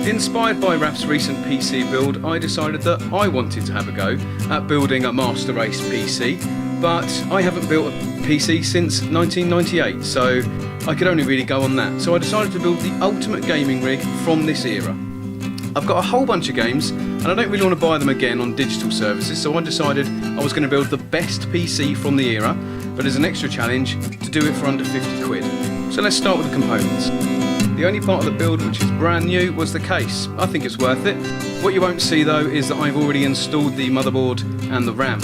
Inspired by Raf's recent PC build, I decided that I wanted to have a go at building a master race PC, but I haven't built a PC since 1998, so I could only really go on that. So I decided to build the ultimate gaming rig from this era. I've got a whole bunch of games, and I don't really want to buy them again on digital services, so I decided I was going to build the best PC from the era, but as an extra challenge, to do it for under 50 quid. So let's start with the components. The only part of the build which is brand new was the case. I think it's worth it. What you won't see though is that I've already installed the motherboard and the RAM.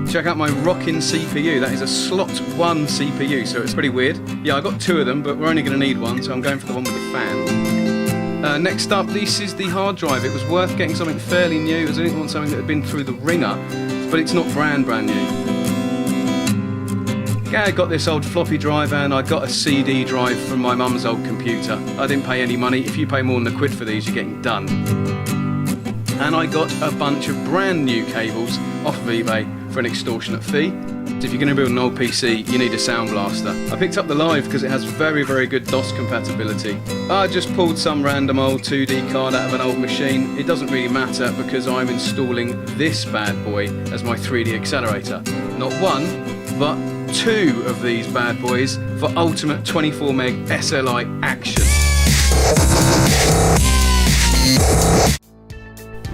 Check out my rocking CPU. That is a slot 1 CPU, so it's pretty weird. Yeah, I got 2 of them, but we're only going to need one, so I'm going for the one with the fan. Next up, this is the hard drive. It was worth getting something fairly new, as I didn't want something that had been through the ringer, but it's not brand new. Yeah, I got this old floppy drive, and I got a CD drive from my mum's old computer. I didn't pay any money. If you pay more than £1 for these, you're getting done. And I got a bunch of brand new cables off of eBay for an extortionate fee. If you're going to build an old PC, you need a sound blaster. I picked up the Live because it has very, very good DOS compatibility. I just pulled some random old 2D card out of an old machine. It doesn't really matter because I'm installing this bad boy as my 3D accelerator. Not one, but 2 of these bad boys for ultimate 24 meg SLI action.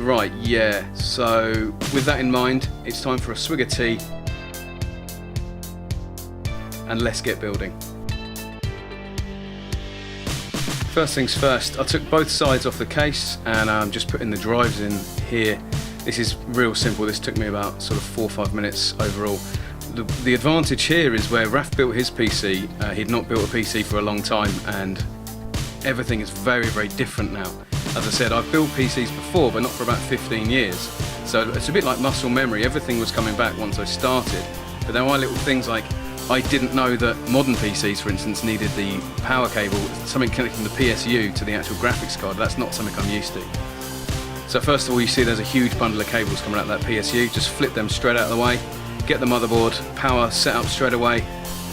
Right, yeah, so with that in mind, it's time for a swig of tea and let's get building. First things first, I took both sides off the case and I'm just putting the drives in here. This is real simple. This took me about sort of 4 or 5 minutes overall. The advantage here is where Raf built his PC, he'd not built a PC for a long time, and everything is very, very different now. As I said, I've built PCs before, but not for about 15 years. So it's a bit like muscle memory. Everything was coming back once I started. But there are little things like, I didn't know that modern PCs, for instance, needed the power cable, something connecting the PSU to the actual graphics card. That's not something I'm used to. So first of all, you see there's a huge bundle of cables coming out of that PSU. Just flip them straight out of the way. Get the motherboard, power set up straight away,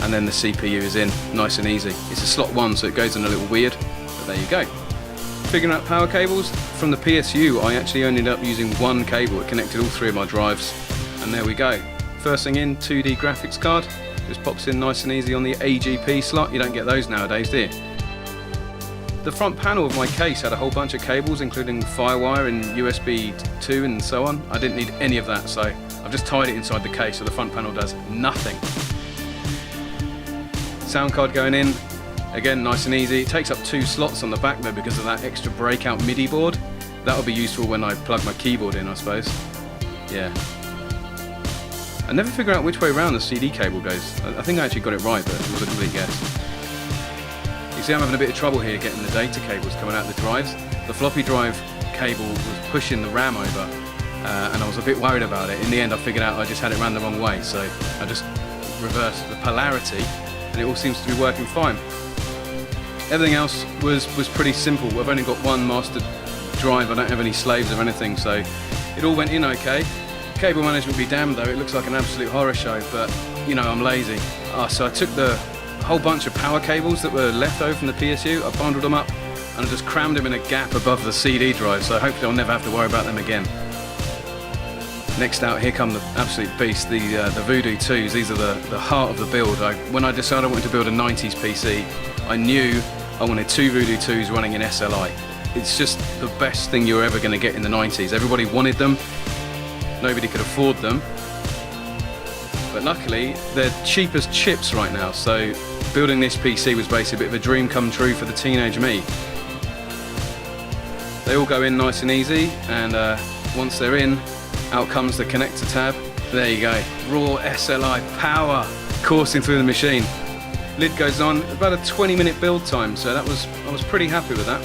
and then the CPU is in, nice and easy. It's a slot 1, so it goes in a little weird, but there you go. Figuring out power cables, from the PSU I actually ended up using one cable. It connected all 3 of my drives, and there we go. First thing in, 2D graphics card, just pops in nice and easy on the AGP slot. You don't get those nowadays, do you? The front panel of my case had a whole bunch of cables, including Firewire and USB 2 and so on. I didn't need any of that, so I've just tied it inside the case so the front panel does nothing. Sound card going in, again nice and easy. It takes up 2 slots on the back though because of that extra breakout MIDI board. That'll be useful when I plug my keyboard in, I suppose. Yeah. I never figure out which way around the CD cable goes. I think I actually got it right, but it was a complete guess. You see, I'm having a bit of trouble here getting the data cables coming out of the drives. The floppy drive cable was pushing the RAM over, and I was a bit worried about it. In the end, I figured out I just had it ran the wrong way, so I just reversed the polarity, and it all seems to be working fine. Everything else was pretty simple. I've only got one master drive. I don't have any slaves or anything, so it all went in okay. Cable management be damned though, it looks like an absolute horror show, but you know, I'm lazy. So I took the whole bunch of power cables that were left over from the PSU, I bundled them up and I just crammed them in a gap above the CD drive, so hopefully I'll never have to worry about them again. Next out, here come the absolute beast, the Voodoo 2s. These are the heart of the build. When I decided I wanted to build a 90s PC, I knew I wanted 2 Voodoo 2s running in SLI. It's just the best thing you're ever going to get in the 90s. Everybody wanted them, nobody could afford them, but luckily they're cheap as chips right now, so building this PC was basically a bit of a dream come true for the teenage me. They all go in nice and easy, and once they're in, out comes the connector tab. There you go, raw SLI power coursing through the machine. Lid goes on, about a 20-minute build time, so I was pretty happy with that.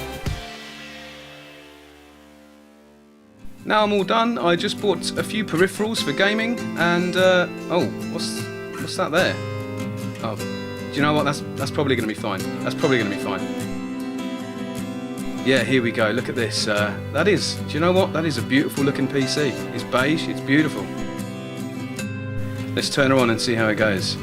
Now I'm all done. I just bought a few peripherals for gaming, and oh, what's that there? Oh, do you know what? That's probably going to be fine. That's probably going to be fine. Yeah, here we go. Look at this. That is. Do you know what? That is a beautiful looking PC. It's beige. It's beautiful. Let's turn her on and see how it goes.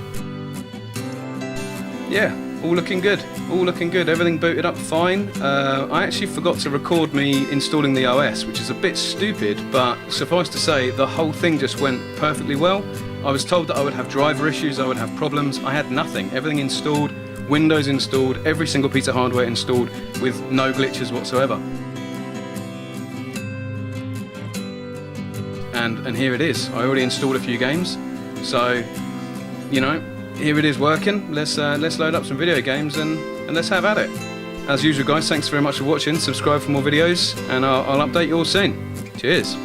Yeah, all looking good, all looking good. Everything booted up fine. I actually forgot to record me installing the OS, which is a bit stupid, but suffice to say, the whole thing just went perfectly well. I was told that I would have driver issues, I would have problems. I had nothing. Everything installed, Windows installed, every single piece of hardware installed with no glitches whatsoever. And here it is. I already installed a few games, so you know, here it is working. Let's load up some video games and let's have at it. As usual, guys, thanks very much for watching. Subscribe for more videos, and I'll update you all soon. Cheers.